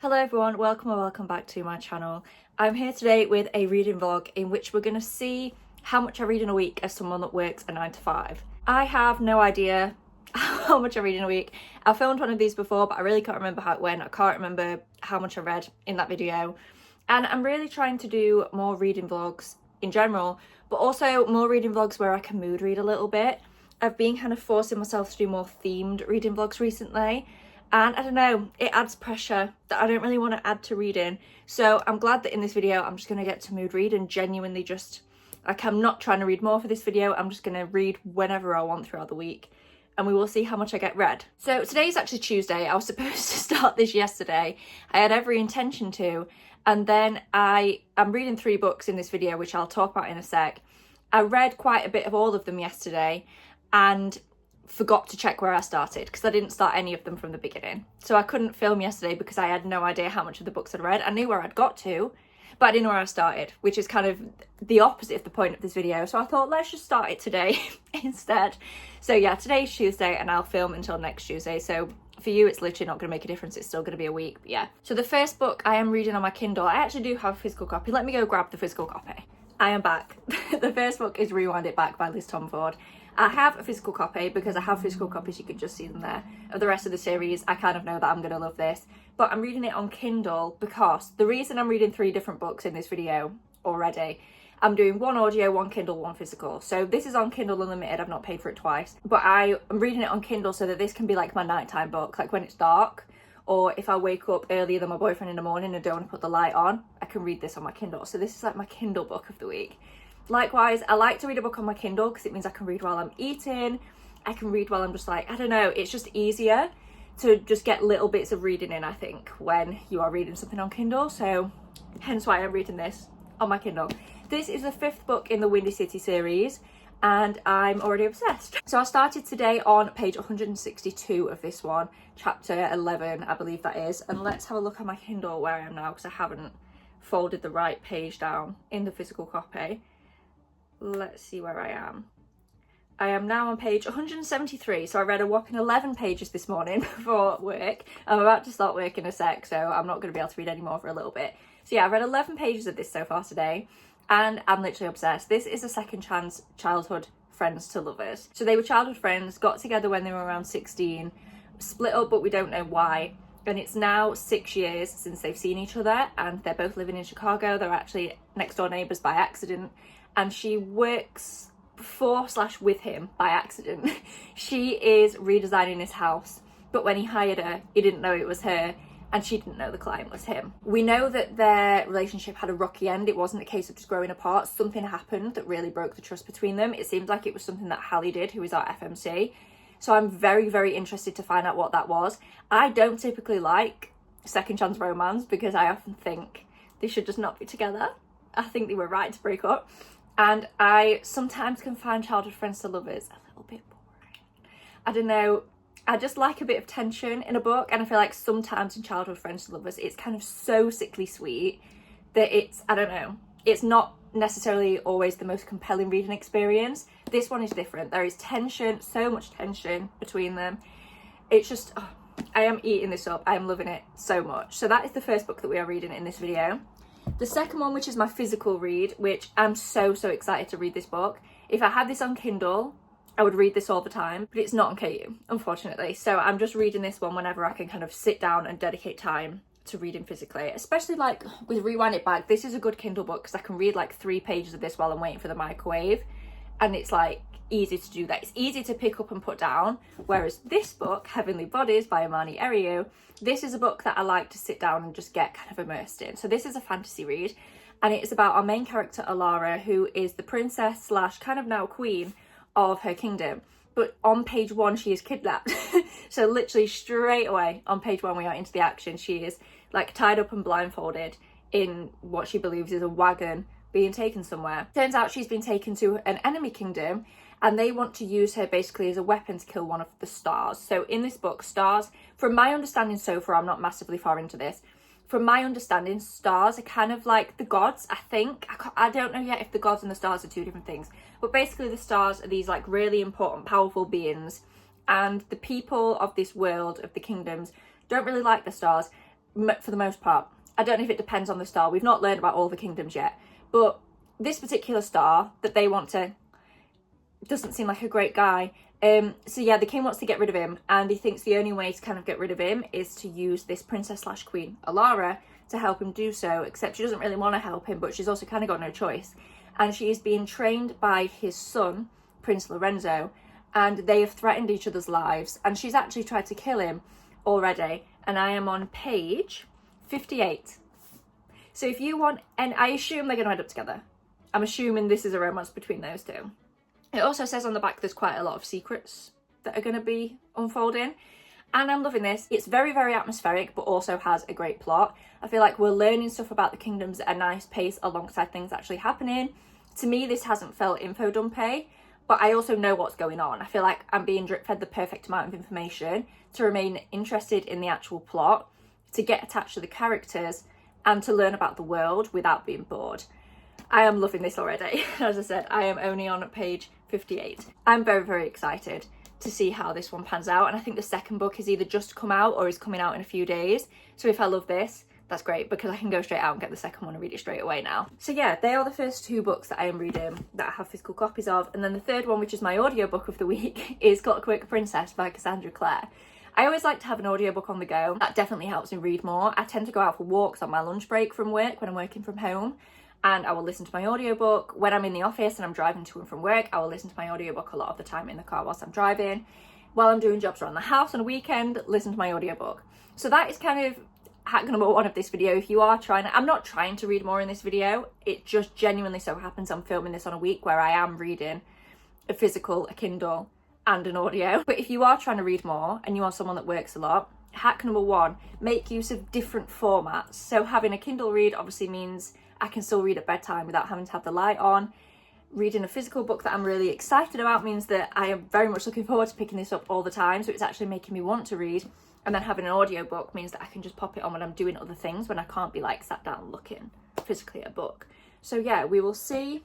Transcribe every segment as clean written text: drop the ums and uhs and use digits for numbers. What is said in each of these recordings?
Hello everyone, welcome or welcome back to my channel. I'm here today with a reading vlog in which we're going to see how much I read in a week as someone that works a 9 to 5. I have no idea how much I read in a week. I've filmed one of these before, but I really can't remember how it went. I can't remember how much I read in that video. And I'm really trying to do more reading vlogs in general, but also more reading vlogs where I can mood read a little bit. I've been kind of forcing myself to do more themed reading vlogs recently. And I don't know, it adds pressure that I don't really want to add to reading. So I'm glad that in this video, I'm just going to get to mood read and genuinely just, like, I'm not trying to read more for this video. I'm just going to read whenever I want throughout the week. And we will see how much I get read. So today's actually Tuesday. I was supposed to start this yesterday. I had every intention to. And then I'm reading 3 books in this video, which I'll talk about in a sec. I read quite a bit of all of them yesterday and forgot to check where I started because I didn't start any of them from the beginning. So I couldn't film yesterday because I had no idea how much of the books I'd read. I knew where I'd got to, but I didn't know where I started, which is kind of the opposite of the point of this video. So I thought, let's just start it today instead. So yeah, today's Tuesday and I'll film until next Tuesday. So for you, it's literally not going to make a difference. It's still going to be a week, but yeah. So the first book I am reading on my Kindle, I actually do have a physical copy. Let me go grab the physical copy. I am back. The first book is Rewind It Back by Liz Tomforde. I have a physical copy because I have physical copies, you can just see them there, of the rest of the series. I kind of know that I'm going to love this, but I'm reading it on Kindle because the reason I'm reading 3 different books in this video already, I'm doing 1 audio, 1 Kindle, 1 physical. So this is on Kindle Unlimited, I've not paid for it twice, but I'm reading it on Kindle so that this can be like my nighttime book, like when it's dark, or if I wake up earlier than my boyfriend in the morning and don't want to put the light on, I can read this on my Kindle. So this is like my Kindle book of the week. Likewise, I like to read a book on my Kindle because it means I can read while I'm eating. I can read while I'm just like, I don't know, it's just easier to just get little bits of reading in, I think, when you are reading something on Kindle. So hence why I'm reading this on my Kindle. This is the 5th book in the Windy City series and I'm already obsessed. So I started today on page 162 of this one, chapter 11, I believe that is. And let's have a look at my Kindle where I am now because I haven't folded the right page down in the physical copy. Let's see where I am. I am now on page 173, so I read a whopping 11 pages this morning before work. I'm about to start work in a sec, so I'm not going to be able to read any more for a little bit. So yeah, I've read 11 pages of this so far today, and I'm literally obsessed. This is a second chance childhood friends to lovers. So they were childhood friends, got together when they were around 16, split up but we don't know why. And it's now 6 years since they've seen each other, and they're both living in Chicago. They're actually next door neighbours by accident. And she works for/with him by accident. She is redesigning his house, but when he hired her, he didn't know it was her, and she didn't know the client was him. We know that their relationship had a rocky end. It wasn't a case of just growing apart. Something happened that really broke the trust between them. It seems like it was something that Hallie did, who is our FMC. So I'm very, very interested to find out what that was. I don't typically like second chance romance because I often think they should just not be together. I think they were right to break up. And I sometimes can find childhood friends to lovers a little bit boring. I don't know, I just like a bit of tension in a book, and I feel like sometimes in childhood friends to lovers, it's kind of so sickly sweet that it's, I don't know, it's not necessarily always the most compelling reading experience. This one is different. There is tension, so much tension between them. It's just, oh, I am eating this up. I am loving it so much. So that is the first book that we are reading in this video. The second one, which is my physical read, which I'm so excited to read this book. If I had this on Kindle, I would read this all the time, but it's not on KU, unfortunately. So I'm just reading this one whenever I can kind of sit down and dedicate time to reading physically, especially like with Rewind It Back. This is a good Kindle book because I can read like 3 pages of this while I'm waiting for the microwave, and it's like easy to do that. It's easy to pick up and put down, whereas this book, Heavenly Bodies by Imani Eriu, this is a book that I like to sit down and just get kind of immersed in. So this is a fantasy read, and it is about our main character Alara, who is the princess slash kind of now queen of her kingdom. But on page 1 she is kidnapped. So literally straight away on page 1 we are into the action. She is like tied up and blindfolded in what she believes is a wagon being taken somewhere. Turns out she's been taken to an enemy kingdom, and they want to use her basically as a weapon to kill one of the stars. So in this book, stars, from my understanding so far, I'm not massively far into this, from my understanding, stars are kind of like the gods, I think. I don't know yet if the gods and the stars are 2 different things, but basically the stars are these like really important, powerful beings, and the people of this world, of the kingdoms, don't really like the stars, for the most part. I don't know if it depends on the star. We've not learned about all the kingdoms yet, but this particular star that they want to doesn't seem like a great guy. So yeah, the king wants to get rid of him, and he thinks the only way to kind of get rid of him is to use this princess slash queen, Alara, to help him do so, except she doesn't really want to help him, but she's also kind of got no choice. And she is being trained by his son, Prince Lorenzo, and they have threatened each other's lives, and she's actually tried to kill him already. And I am on page 58. So if you want, and I assume they're going to end up together. I'm assuming this is a romance between those two. It also says on the back there's quite a lot of secrets that are going to be unfolding. And I'm loving this. It's very, very atmospheric, but also has a great plot. I feel like we're learning stuff about the kingdoms at a nice pace alongside things actually happening. To me, this hasn't felt info dumpy, but I also know what's going on. I feel like I'm being drip fed the perfect amount of information to remain interested in the actual plot, to get attached to the characters, and to learn about the world without being bored. I am loving this already. As I said, I am only on page 58. I'm very, very excited to see how this one pans out, and I think the second book is either just come out or is coming out in a few days. So if I love this, that's great, because I can go straight out and get the second one and read it straight away now. So yeah, they are the first two books that I am reading that I have physical copies of, and then the third one, which is my audiobook of the week, is Clockwork Princess by Cassandra Clare. I always like to have an audiobook on the go. That definitely helps me read more. I tend to go out for walks on my lunch break from work when I'm working from home, and I will listen to my audiobook. When I'm in the office and I'm driving to and from work, I will listen to my audiobook a lot of the time in the car whilst I'm driving. While I'm doing jobs around the house on a weekend, listen to my audiobook. So that is kind of hack number one of this video. If you are trying, I'm not trying to read more in this video. It just genuinely so happens I'm filming this on a week where I am reading a physical, a Kindle, and an audio. But if you are trying to read more and you are someone that works a lot, hack number one, make use of different formats. So having a Kindle read obviously means I can still read at bedtime without having to have the light on. Reading a physical book that I'm really excited about means that I am very much looking forward to picking this up all the time, so it's actually making me want to read. And then having an audiobook means that I can just pop it on when I'm doing other things, when I can't be like sat down looking physically at a book. So yeah, we will see.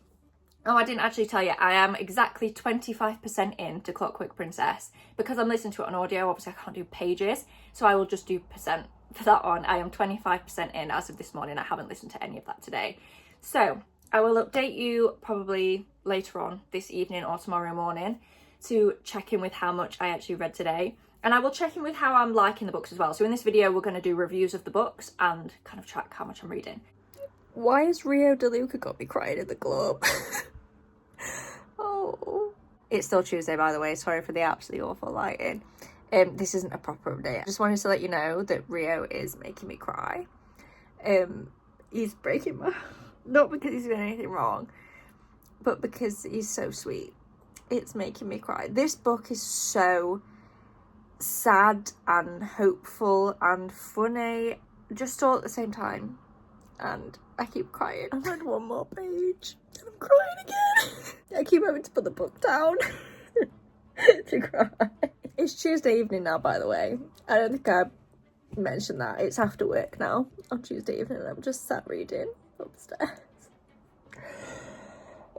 Oh, I didn't actually tell you, I am exactly 25% into Clockwork Princess. Because I'm listening to it on audio, obviously I can't do pages, so I will just do percent for that one. I am 25% in as of this morning. I haven't listened to any of that today. So I will update you probably later on this evening or tomorrow morning to check in with how much I actually read today. And I will check in with how I'm liking the books as well. So in this video, we're going to do reviews of the books and kind of track how much I'm reading. Why has Rio DeLuca got me crying in the Globe? Oh. It's still Tuesday, by the way. Sorry for the absolutely awful lighting. This isn't a proper update. I just wanted to let you know that Rio is making me cry. He's breaking my... Not because he's doing anything wrong, but because he's so sweet. It's making me cry. This book is so sad and hopeful and funny, just all at the same time. And I keep crying. I've read one more page and I'm crying again. I keep having to put the book down to cry. It's Tuesday evening now, by the way. I don't think I mentioned that. It's after work now on Tuesday evening. I'm just sat reading upstairs.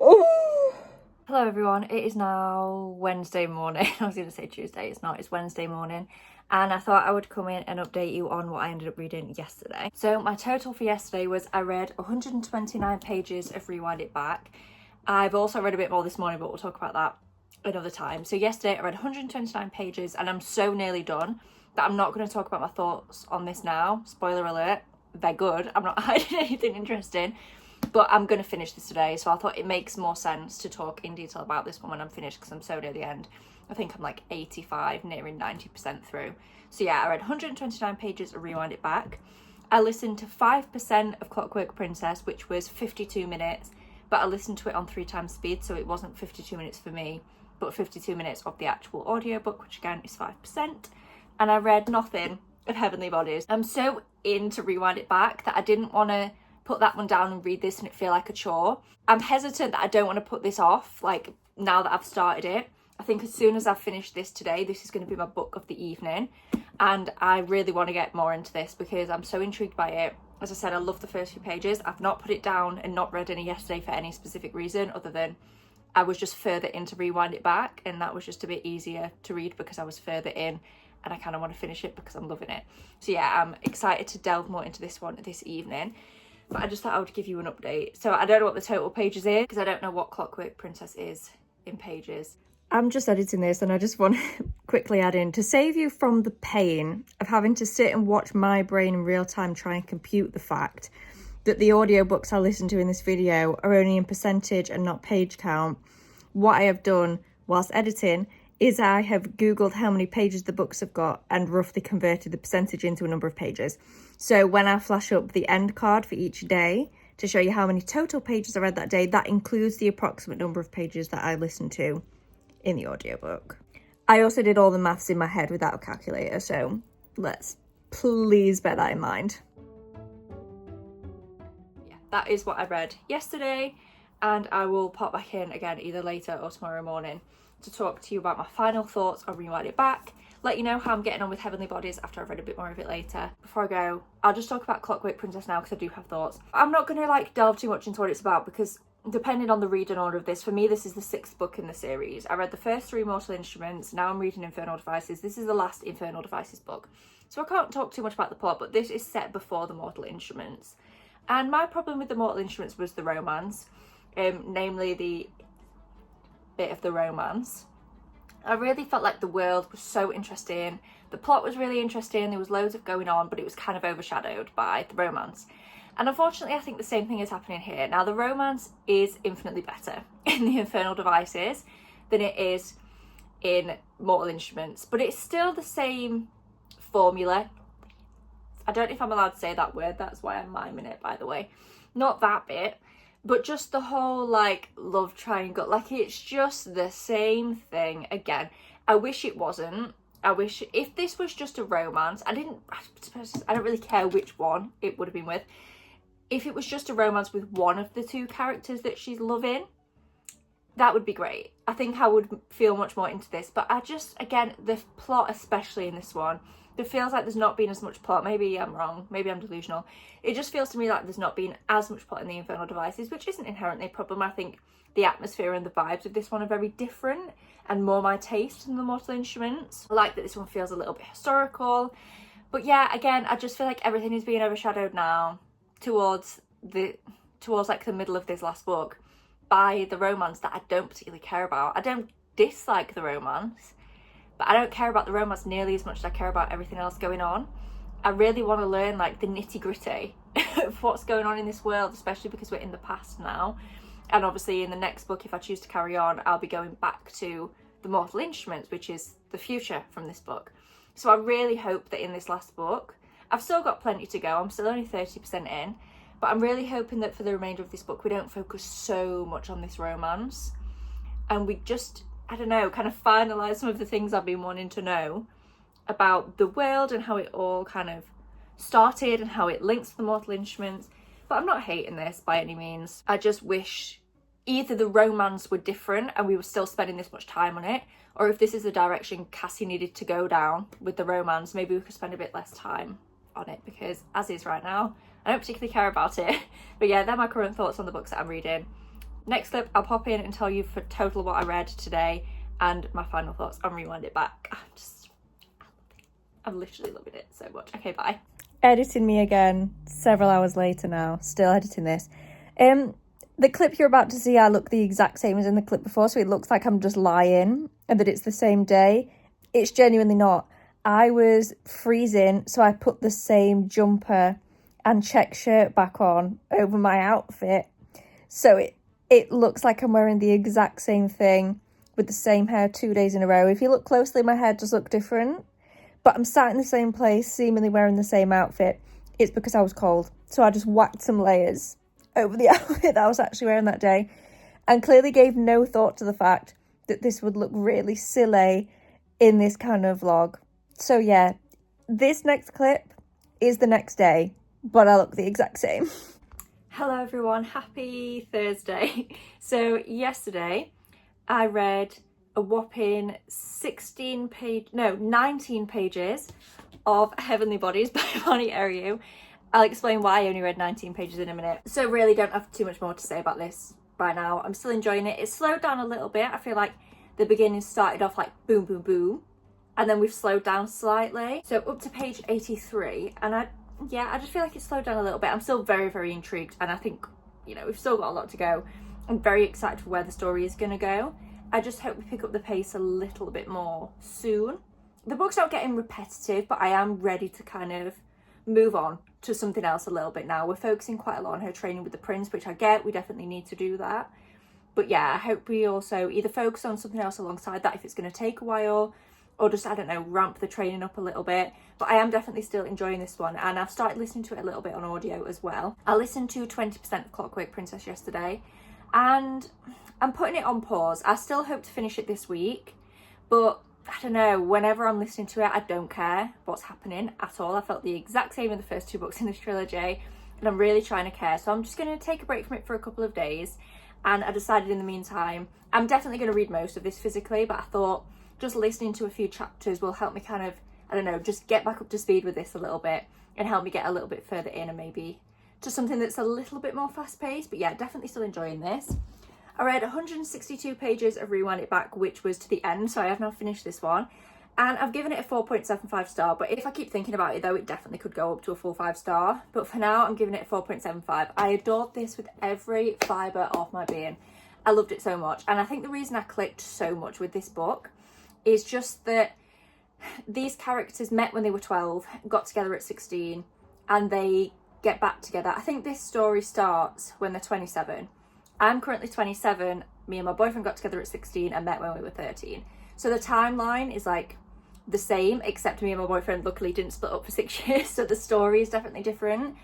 Oh. Hello everyone, it is now Wednesday morning. I was going to say Tuesday, it's not, it's Wednesday morning. And I thought I would come in and update you on what I ended up reading yesterday. So my total for yesterday was I read 129 pages of Rewind It Back. I've also read a bit more this morning, but we'll talk about that another time. So yesterday I read 129 pages and I'm so nearly done that I'm not going to talk about my thoughts on this now. Spoiler alert, they're good. I'm not hiding anything interesting. But I'm going to finish this today, so I thought it makes more sense to talk in detail about this one when I'm finished, because I'm so near the end. I think I'm like 85, nearing 90% through. So yeah, I read 129 pages of Rewind It Back. I listened to 5% of Clockwork Princess, which was 52 minutes, but I listened to it on 3 times speed, so it wasn't 52 minutes for me, but 52 minutes of the actual audiobook, which again is 5%. And I read nothing of Heavenly Bodies. I'm so into Rewind It Back that I didn't want to put that one down and read this and it feel like a chore. I'm hesitant that I don't want to put this off, like now that I've started it. I think as soon as I've finished this today, this is going to be my book of the evening, and I really want to get more into this because I'm so intrigued by it. As I said, I love the first few pages. I've not put it down and not read any yesterday for any specific reason other than I was just further into Rewind It Back, and that was just a bit easier to read because I was further in and I kind of want to finish it because I'm loving it. So yeah, I'm excited to delve more into this one this evening. But I just thought I would give you an update. So I don't know what the total pages is because I don't know what Clockwork Princess is in pages. I'm just editing this and I just want to quickly add in, to save you from the pain of having to sit and watch my brain in real time try and compute the fact that the audiobooks I listen to in this video are only in percentage and not page count, what I have done whilst editing is I have Googled how many pages the books have got and roughly converted the percentage into a number of pages. So when I flash up the end card for each day to show you how many total pages I read that day, that includes the approximate number of pages that I listened to in the audiobook. I also did all the maths in my head without a calculator, so let's please bear that in mind. Yeah, that is what I read yesterday, and I will pop back in again either later or tomorrow morning to talk to you about my final thoughts on Rewind It Back, let you know how I'm getting on with Heavenly Bodies after I've read a bit more of it later. Before I go, I'll just talk about Clockwork Princess now because I do have thoughts. I'm not going to delve too much into what it's about because depending on the reading order of this, for me this is the 6th book in the series. I read the first 3 Mortal Instruments, now I'm reading Infernal Devices. This is the last Infernal Devices book. So I can't talk too much about the plot, but this is set before the Mortal Instruments. And my problem with the Mortal Instruments was the romance, namely the bit of the romance. I really felt like the world was so interesting, the plot was really interesting, there was loads of going on, but it was kind of overshadowed by the romance. And unfortunately I think the same thing is happening here. Now the romance is infinitely better in the Infernal Devices than it is in Mortal Instruments, but it's still the same formula. I don't know if I'm allowed to say that word, that's why I'm miming it, by the way. Not that bit, but just the whole love triangle, it's just the same thing again. I wish it wasn't. I wish if this was just a romance, I don't really care which one it would have been with. If it was just a romance with one of the 2 characters that she's loving, that would be great. I think I would feel much more into this, but again, the plot, especially in this one, it feels like there's not been as much plot. Maybe I'm wrong, maybe I'm delusional. It just feels to me like there's not been as much plot in the Infernal Devices, which isn't inherently a problem. I think the atmosphere and the vibes of this one are very different and more my taste than the Mortal Instruments. I like that this one feels a little bit historical. But yeah, again, I just feel like everything is being overshadowed now towards the middle of this last book by the romance that I don't particularly care about. I don't dislike the romance, but I don't care about the romance nearly as much as I care about everything else going on. I really want to learn the nitty gritty of what's going on in this world, especially because we're in the past now. And obviously in the next book, if I choose to carry on, I'll be going back to the Mortal Instruments, which is the future from this book. So I really hope that in this last book, I've still got plenty to go, I'm still only 30% in, but I'm really hoping that for the remainder of this book, we don't focus so much on this romance. And we just, I don't know, kind of finalise some of the things I've been wanting to know about the world and how it all kind of started and how it links to the Mortal Instruments. But I'm not hating this by any means. I just wish either the romance were different and we were still spending this much time on it, or if this is the direction Cassie needed to go down with the romance, maybe we could spend a bit less time on it, because as is right now, I don't particularly care about it. But yeah, they're my current thoughts on the books that I'm reading. Next clip, I'll pop in and tell you for total what I read today and my final thoughts on Rewind It Back. I'm literally loving it so much. Okay, bye. Editing me again, several hours later now, still editing this. The clip you're about to see, I look the exact same as in the clip before, so it looks like I'm just lying and that it's the same day. It's genuinely not. I was freezing, so I put the same jumper and check shirt back on over my outfit. So it looks like I'm wearing the exact same thing with the same hair 2 days in a row. If you look closely, my hair does look different, but I'm sat in the same place, seemingly wearing the same outfit. It's because I was cold. So I just whacked some layers over the outfit that I was actually wearing that day, and clearly gave no thought to the fact that this would look really silly in this kind of vlog. So yeah, this next clip is the next day, but I look the exact same. Hello everyone, happy Thursday. So yesterday I read a whopping 19 pages of Heavenly Bodies by Bonnie Eriu. I'll explain why I only read 19 pages in a minute. So really don't have too much more to say about this by now. I'm still enjoying it. It slowed down a little bit. I feel like the beginning started off like boom, boom, boom. and then we've slowed down slightly. So up to page 83, and I just feel like it's slowed down a little bit. I'm still very, very intrigued, and I think, you know, we've still got a lot to go. I'm very excited for where the story is going to go. I just hope we pick up the pace a little bit more soon. The book's not getting repetitive, but I am ready to kind of move on to something else a little bit now. We're focusing quite a lot on her training with the prince, which I get, we definitely need to do that. But yeah, I hope we also either focus on something else alongside that if it's going to take a while, or just, I don't know, ramp the training up a little bit. But I am definitely still enjoying this one, and I've started listening to it a little bit on audio as well. I listened to 20% of Clockwork Princess yesterday, and I'm putting it on pause. I still hope to finish it this week, but I don't know, whenever I'm listening to it, I don't care what's happening at all. I felt the exact same in the first two books in this trilogy, and I'm really trying to care. So I'm just going to take a break from it for a couple of days, and I decided in the meantime, I'm definitely going to read most of this physically, but I thought just listening to a few chapters will help me kind of, I don't know, just get back up to speed with this a little bit and help me get a little bit further in and maybe to something that's a little bit more fast paced. But yeah, definitely still enjoying this. I read 162 pages of Rewind It Back, which was to the end, so I have now finished this one. And I've given it a 4.75 star, but if I keep thinking about it though, it definitely could go up to a full 5 star. But for now, I'm giving it a 4.75. I adored this with every fibre of my being. I loved it so much. And I think the reason I clicked so much with this book is just that these characters met when they were 12, got together at 16, and they get back together. I think this story starts when they're 27. I'm currently 27. Me and my boyfriend got together at 16 and met when we were 13. So the timeline is like the same, except me and my boyfriend luckily didn't split up for 6 years, so the story is definitely different.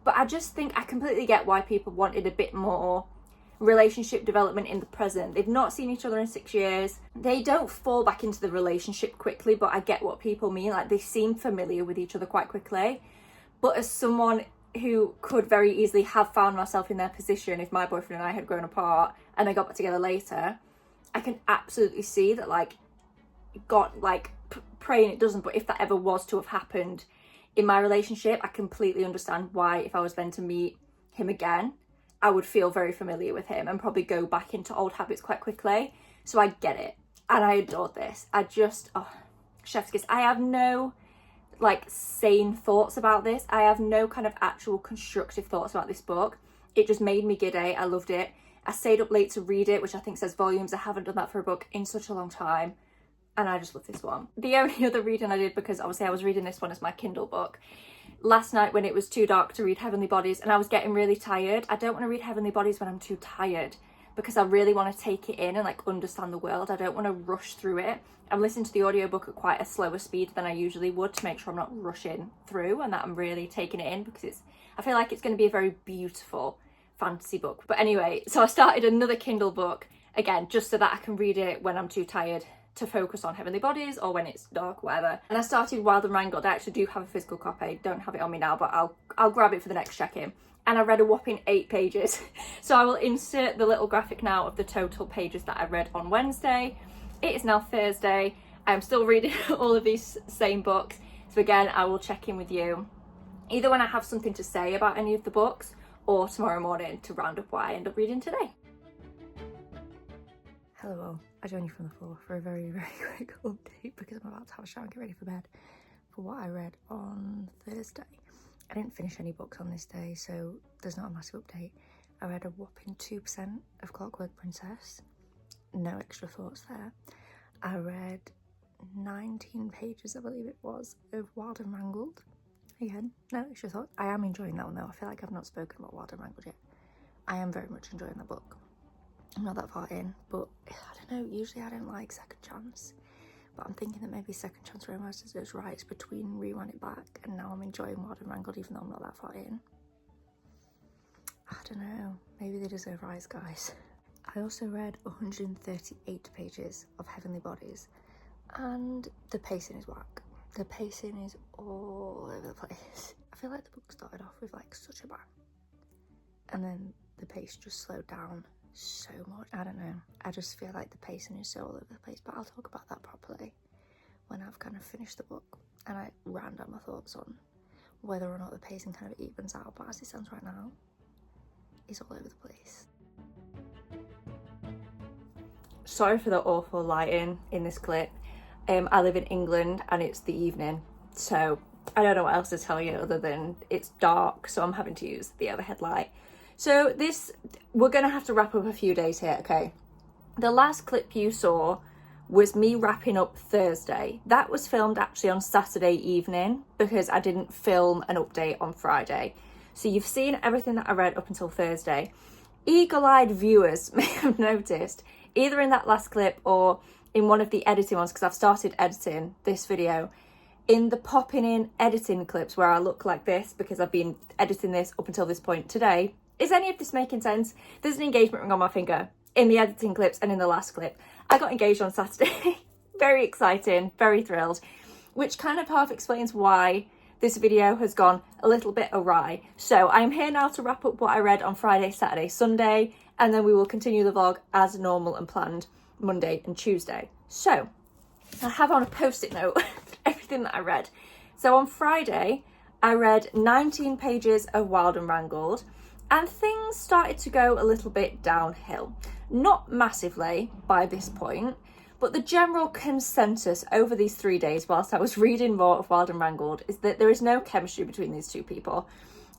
But I just think I completely get why people wanted a bit more relationship development in the present. They've not seen each other in 6 years. They don't fall back into the relationship quickly, but I get what people mean. Like, they seem familiar with each other quite quickly. But as someone who could very easily have found myself in their position if my boyfriend and I had grown apart and they got back together later, I can absolutely see that, like, praying it doesn't, but if that ever was to have happened in my relationship, I completely understand why, if I was then to meet him again, I would feel very familiar with him and probably go back into old habits quite quickly. So I get it. And I adored this. I just, chef's kiss. I have no, like, sane thoughts about this. I have no kind of actual constructive thoughts about this book. It just made me giddy. I loved it. I stayed up late to read it, which I think says volumes. I haven't done that for a book in such a long time. And I just love this one. The only other reading I did, because obviously I was reading this one as my Kindle book, last night when it was too dark to read Heavenly Bodies and I was getting really tired. I don't want to read Heavenly Bodies when I'm too tired, because I really want to take it in and, like, understand the world. I don't want to rush through it. I'm listening to the audiobook at quite a slower speed than I usually would to make sure I'm not rushing through and that I'm really taking it in, because I feel like it's going to be a very beautiful fantasy book. But anyway, so I started another Kindle book, again, just so that I can read it when I'm too tired to focus on Heavenly Bodies or when it's dark, whatever. And I started Wild and Wrangled. I actually do have a physical copy, don't have it on me now, but I'll grab it for the next check-in. And I read a whopping 8 pages. So I will insert the little graphic now of the total pages that I read on Wednesday. It is now Thursday. I'm still reading all of these same books. So again, I will check in with you either when I have something to say about any of the books, or tomorrow morning to round up what I end up reading today. Hello all, I join you from the floor for a very, very quick update because I'm about to have a shower and get ready for bed for what I read on Thursday. I didn't finish any books on this day, so there's not a massive update. I read a whopping 2% of Clockwork Princess, no extra thoughts there. I read 19 pages, I believe it was, of Wild and Wrangled. Again, no extra thoughts. I am enjoying that one though. I feel like I've not spoken about Wild and Wrangled yet. I am very much enjoying that book. I'm not that far in, but I don't know, usually I don't like Second Chance, but I'm thinking that maybe Second Chance Romance deserves rights between Rewind It Back and now I'm enjoying Wild and Wrangled even though I'm not that far in. I don't know, maybe they deserve rights, guys. I also read 138 pages of Heavenly Bodies and the pacing is whack. The pacing is all over the place. I feel like the book started off with, like, such a bang and then the pace just slowed down so much. I don't know, I just feel like the pacing is so all over the place, but I'll talk about that properly when I've kind of finished the book and I round out my thoughts on whether or not the pacing kind of evens out. But as it stands right now, it's all over the place. Sorry for the awful lighting in this clip. I live in England and it's the evening, so I don't know what else to tell you other than it's dark, so I'm having to use the overhead light. So we're gonna have to wrap up a few days here, okay? The last clip you saw was me wrapping up Thursday. That was filmed actually on Saturday evening because I didn't film an update on Friday. So you've seen everything that I read up until Thursday. Eagle-eyed viewers may have noticed, either in that last clip or in one of the editing ones, because I've started editing this video, in the popping in editing clips where I look like this because I've been editing this up until this point today. Is any of this making sense? There's an engagement ring on my finger in the editing clips and in the last clip. I got engaged on Saturday. Very exciting, very thrilled, which kind of half explains why this video has gone a little bit awry. So I'm here now to wrap up what I read on Friday, Saturday, Sunday, and then we will continue the vlog as normal and planned Monday and Tuesday. So I have on a post-it note everything that I read. So on Friday, I read 19 pages of Wild and Wrangled, and things started to go a little bit downhill. Not massively by this point, but the general consensus over these 3 days whilst I was reading more of Wild and Wrangled is that there is no chemistry between these two people.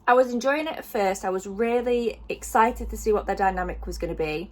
I was enjoying it at first. I was really excited to see what their dynamic was going to be.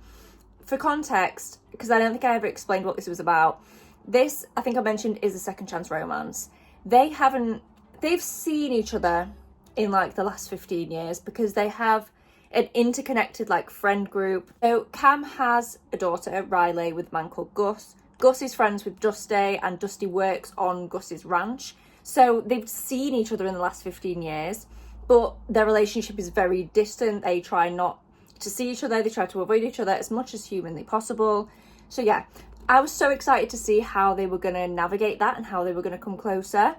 For context, because I don't think I ever explained what this was about, this, I think I mentioned, is a second chance romance. They've seen each other in like the last 15 years because they have an interconnected like friend group. So Cam has a daughter, Riley, with a man called Gus. Gus is friends with Dusty and Dusty works on Gus's ranch. So they've seen each other in the last 15 years, but their relationship is very distant. They try not to see each other. They try to avoid each other as much as humanly possible. So yeah, I was so excited to see how they were going to navigate that and how they were going to come closer.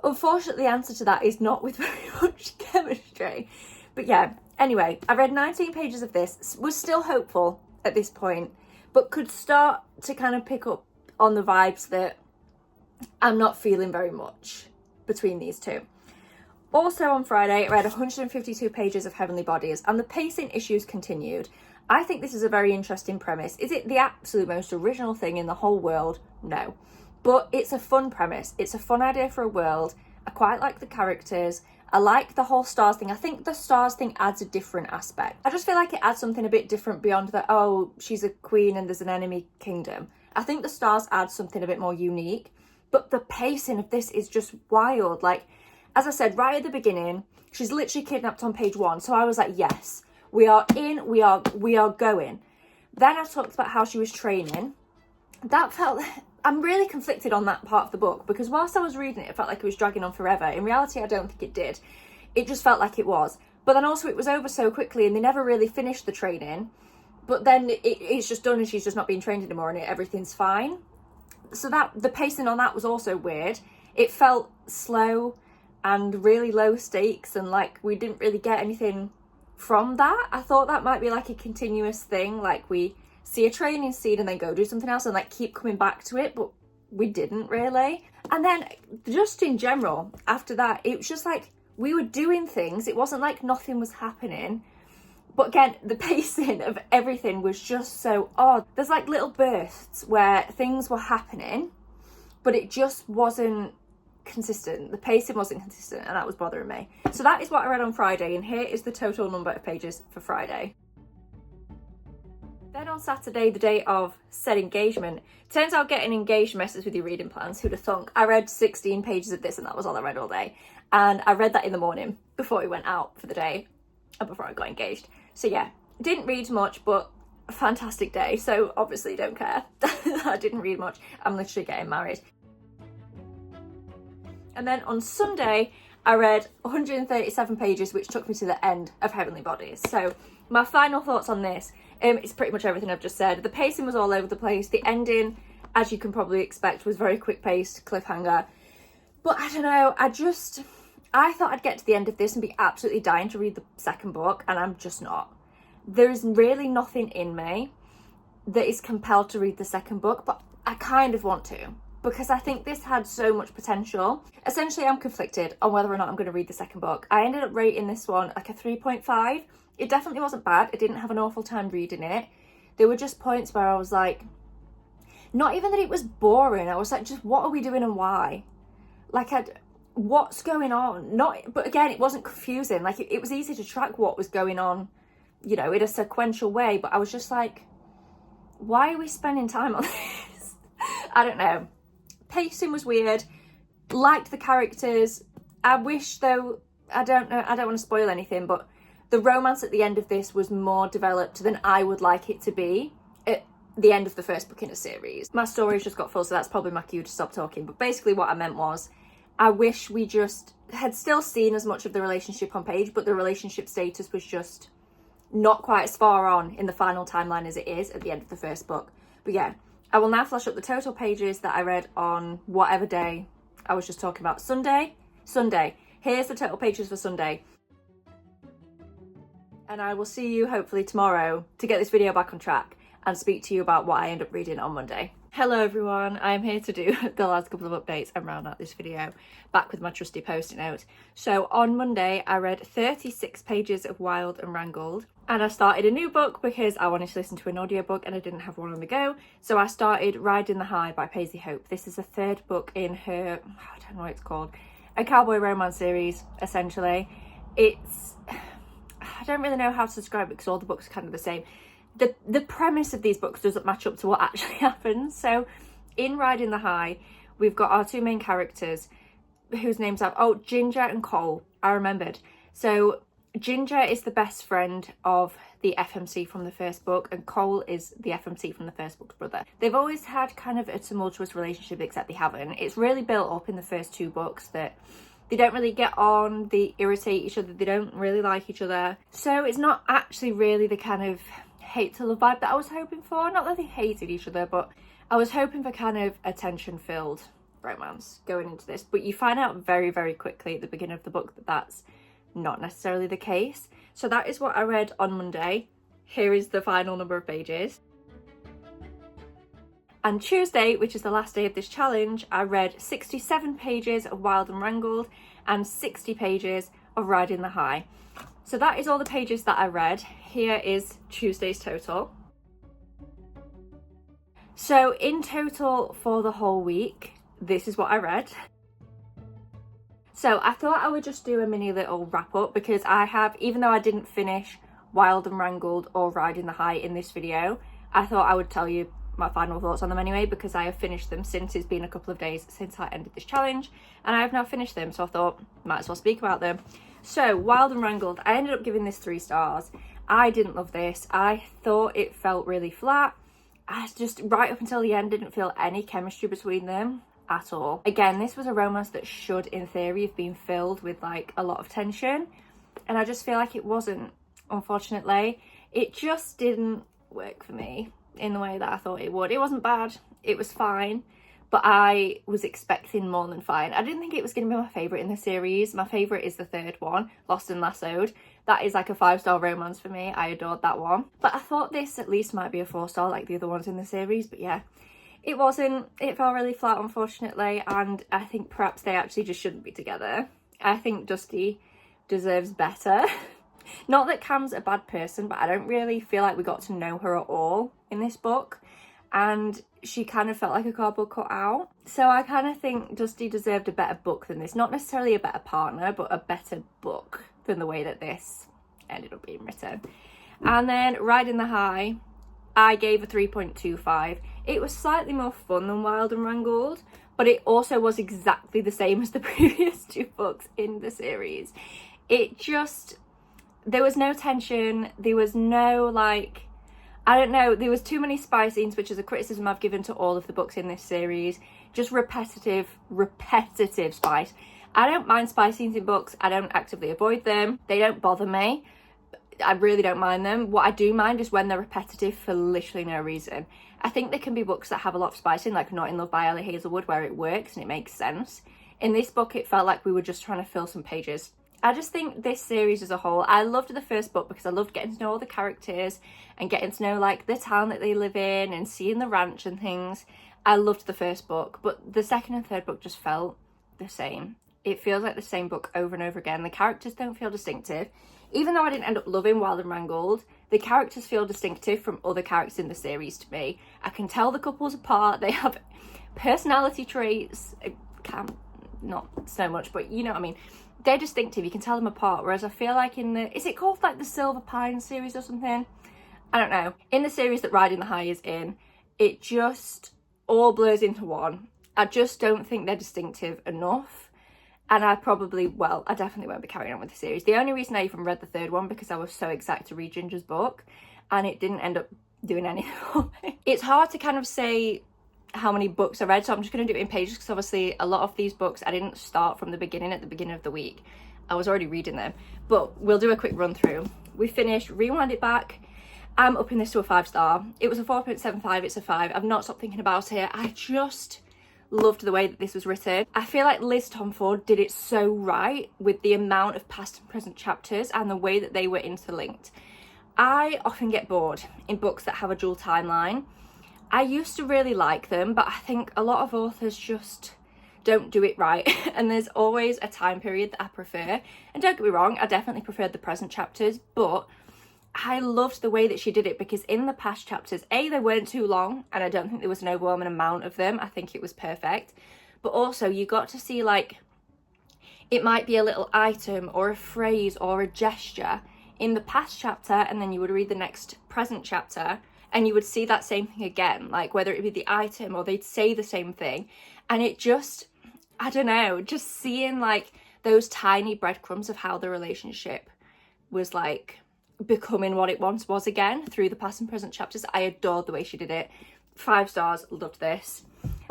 Unfortunately, the answer to that is not with very much chemistry. But yeah, anyway, I read 19 pages of this, was still hopeful at this point, but could start to kind of pick up on the vibes that I'm not feeling very much between these two. Also on Friday, I read 152 pages of Heavenly Bodies, and the pacing issues continued. I think this is a very interesting premise. Is it the absolute most original thing in the whole world? No. But it's a fun premise. It's a fun idea for a world. I quite like the characters. I like the whole stars thing. I think the stars thing adds a different aspect. I just feel like it adds something a bit different beyond the, oh, she's a queen and there's an enemy kingdom. I think the stars add something a bit more unique. But the pacing of this is just wild. Like, as I said, right at the beginning, she's literally kidnapped on page 1. So I was like, yes, we are in, we are going. Then I talked about how she was training. That felt... I'm really conflicted on that part of the book because whilst I was reading it, it felt like it was dragging on forever. In reality, I don't think it did. It just felt like it was. But then also it was over so quickly and they never really finished the training. But then it's just done and she's just not being trained anymore and everything's fine. So that the pacing on that was also weird. It felt slow and really low stakes and like we didn't really get anything from that. I thought that might be like a continuous thing, like we see a training scene and then go do something else and like keep coming back to it, but we didn't really. And then just in general, after that, it was just like we were doing things. It wasn't like nothing was happening. But again, the pacing of everything was just so odd. There's like little bursts where things were happening, but it just wasn't consistent. The pacing wasn't consistent and that was bothering me. So that is what I read on Friday, and here is the total number of pages for Friday. Then on Saturday, the day of said engagement, turns out getting engaged messes with your reading plans. Who'd have thunk? I read 16 pages of this and that was all I read all day. And I read that in the morning before we went out for the day and before I got engaged. So yeah, didn't read much, but a fantastic day. So obviously don't care. I didn't read much. I'm literally getting married. And then on Sunday, I read 137 pages, which took me to the end of Heavenly Bodies. So my final thoughts on this, it's pretty much everything I've just said. The pacing was all over the place. The ending, as you can probably expect, was very quick-paced, cliffhanger. But I don't know, I thought I'd get to the end of this and be absolutely dying to read the second book, and I'm just not. There's really nothing in me that is compelled to read the second book, but I kind of want to, because I think this had so much potential. Essentially, I'm conflicted on whether or not I'm going to read the second book. I ended up rating this one like a 3.5. It definitely wasn't bad. I didn't have an awful time reading it. There were just points where I was like, not even that it was boring. I was like, just what are we doing and why? Like, what's going on? But again, it wasn't confusing. Like, it was easy to track what was going on, you know, in a sequential way. But I was just like, why are we spending time on this? I don't know. Pacing was weird. Liked the characters. I wish, though, I don't know, I don't want to spoil anything, but the romance at the end of this was more developed than I would like it to be at the end of the first book in a series. My story's just got full, so that's probably my cue to stop talking. But basically what I meant was, I wish we just had still seen as much of the relationship on page, but the relationship status was just not quite as far on in the final timeline as it is at the end of the first book. But yeah, I will now flash up the total pages that I read on whatever day I was just talking about. Sunday. Here's the total pages for Sunday. And I will see you hopefully tomorrow to get this video back on track and speak to you about what I end up reading on Monday. Hello everyone, I'm here to do the last couple of updates and round out this video, back with my trusty post-it note. So on Monday I read 36 pages of Wild and Wrangled, and I started a new book because I wanted to listen to an audiobook and I didn't have one on the go. So I started Riding the High by Paisley Hope. This is the third book in her, I don't know what it's called, a cowboy romance series, essentially. It's, I don't really know how to describe it because all the books are kind of the same. The premise of these books doesn't match up to what actually happens. So in Riding the High, we've got our two main characters whose names are, oh, Ginger and Cole, I remembered. So Ginger is the best friend of the FMC from the first book, and Cole is the FMC from the first book's brother. They've always had kind of a tumultuous relationship, except they haven't. It's really built up in the first two books that they don't really get on, they irritate each other, they don't really like each other. So it's not actually really the kind of hate to love vibe that I was hoping for. Not that they hated each other, but I was hoping for kind of a tension-filled romance going into this. But you find out very, very quickly at the beginning of the book that that's not necessarily the case. So that is what I read on Monday. Here is the final number of pages. And Tuesday, which is the last day of this challenge, I read 67 pages of Wild and Wrangled and 60 pages of Riding the High. So that is all the pages that I read. Here is Tuesday's total. So in total for the whole week, this is what I read. So I thought I would just do a mini little wrap up because I have, even though I didn't finish Wild and Wrangled or Riding the High in this video, I thought I would tell you my final thoughts on them anyway, because I have finished them since it's been a couple of days since I ended this challenge, and I have now finished them, so I thought might as well speak about them. So Wild and Wrangled, I ended up giving this 3 stars. I didn't love this. I thought it felt really flat. I just, right up until the end, didn't feel any chemistry between them at all. Again, this was a romance that should, in theory, have been filled with like a lot of tension, and I just feel like it wasn't, unfortunately. It just didn't work for me in the way that I thought it would. It wasn't bad, it was fine, but I was expecting more than fine. I didn't think it was going to be my favourite in the series. My favourite is the third one, Lost and Lassoed. That is like a 5-star romance for me. I adored that one. But I thought this at least might be a 4-star like the other ones in the series, but yeah, it wasn't. It fell really flat, unfortunately, and I think perhaps they actually just shouldn't be together. I think Dusty deserves better. Not that Cam's a bad person, but I don't really feel like we got to know her at all in this book, and she kind of felt like a cardboard cutout. So I kind of think Dusty deserved a better book than this. Not necessarily a better partner, but a better book than the way that this ended up being written. And then Riding the High, I gave a 3.25. It was slightly more fun than Wild and Wrangled, but it also was exactly the same as the previous 2 books in the series. It just, there was no tension, there was no like, I don't know, there was too many spy scenes, which is a criticism I've given to all of the books in this series. Just repetitive spice. I don't mind spy scenes in books, I don't actively avoid them, they don't bother me. I really don't mind them. What I do mind is when they're repetitive for literally no reason. I think there can be books that have a lot of spice in, like Not in Love by Ellie Hazelwood, where it works and it makes sense. In this book, it felt like we were just trying to fill some pages. I just think this series as a whole, I loved the first book because I loved getting to know all the characters and getting to know like the town that they live in and seeing the ranch and things. I loved the first book, but the second and third book just felt the same. It feels like the same book over and over again. The characters don't feel distinctive. Even though I didn't end up loving Wild and Wrangled, The characters feel distinctive from other characters in the series to me. I can tell the couples apart. They have personality traits. Not so much, but you know what I mean. They're distinctive. You can tell them apart. Whereas I feel like in the... Is it called like the Silver Pine series or something? I don't know. In the series that Riding the High is in, it just all blurs into one. I just don't think they're distinctive enough. And I definitely won't be carrying on with the series. The only reason I even read the third one because I was so excited to read Ginger's book, and it didn't end up doing anything for me. It's hard to kind of say how many books I read, so I'm just going to do it in pages because obviously a lot of these books I didn't start from the beginning at the beginning of the week. I was already reading them, but we'll do a quick run through. We finished Rewind It Back. I'm upping this to a 5-star. It was a 4.75, it's a 5. I've not stopped thinking about it. I just loved the way that this was written. I feel like Liz Tomford did it so right with the amount of past and present chapters and the way that they were interlinked. I often get bored in books that have a dual timeline. I used to really like them, but I think a lot of authors just don't do it right. And there's always a time period that I prefer. And don't get me wrong, I definitely preferred the present chapters, but I loved the way that she did it because in the past chapters, A, they weren't too long, and I don't think there was an overwhelming amount of them. I think it was perfect. But also you got to see, like, it might be a little item or a phrase or a gesture in the past chapter, and then you would read the next present chapter and you would see that same thing again, like whether it be the item or they'd say the same thing. And it just, I don't know, just seeing like those tiny breadcrumbs of how the relationship was like becoming what it once was again through the past and present chapters. I adored the way she did it. 5 stars, loved this.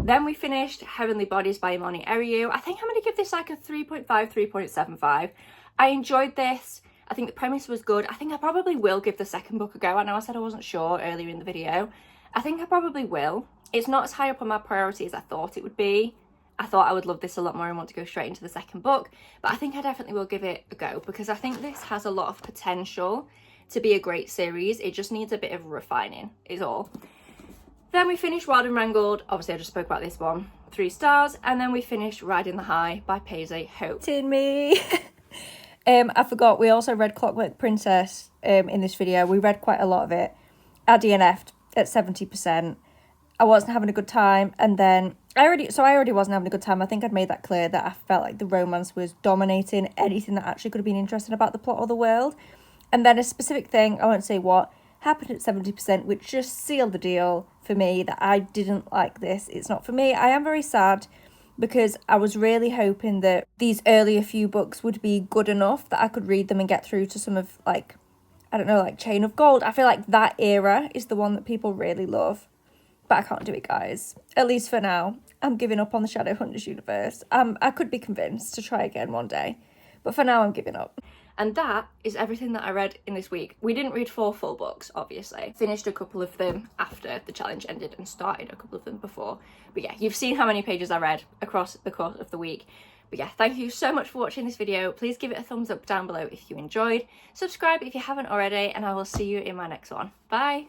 Then we finished Heavenly Bodies by Imani Eriu. I think I'm going to give this like a 3.5, 3.75. I enjoyed this. I think the premise was good. I think I probably will give the second book a go. I know I said I wasn't sure earlier in the video. I think I probably will. It's not as high up on my priority as I thought it would be. I thought I would love this a lot more and want to go straight into the second book. But I think I definitely will give it a go because I think this has a lot of potential to be a great series. It just needs a bit of refining is all. Then we finished Wild and Wrangled. Obviously, I just spoke about this one. 3 stars. And then we finished Riding the High by Paisley Hope. In me. I forgot, we also read Clockwork Princess in this video. We read quite a lot of it. I DNF'd at 70%. I wasn't having a good time, and then I already wasn't having a good time. I think I'd made that clear that I felt like the romance was dominating anything that actually could have been interesting about the plot or the world. And then a specific thing, I won't say what, happened at 70%, which just sealed the deal for me that I didn't like this. It's not for me. I am very sad because I was really hoping that these earlier few books would be good enough that I could read them and get through to some of, like, I don't know, like Chain of Gold. I feel like that era is the one that people really love. But I can't do it, guys. At least for now. I'm giving up on the Shadowhunters universe. I could be convinced to try again one day. But for now, I'm giving up. And that is everything that I read in this week. We didn't read 4 full books, obviously. Finished a couple of them after the challenge ended and started a couple of them before. But yeah, you've seen how many pages I read across the course of the week. But yeah, thank you so much for watching this video. Please give it a thumbs up down below if you enjoyed. Subscribe if you haven't already, and I will see you in my next one. Bye!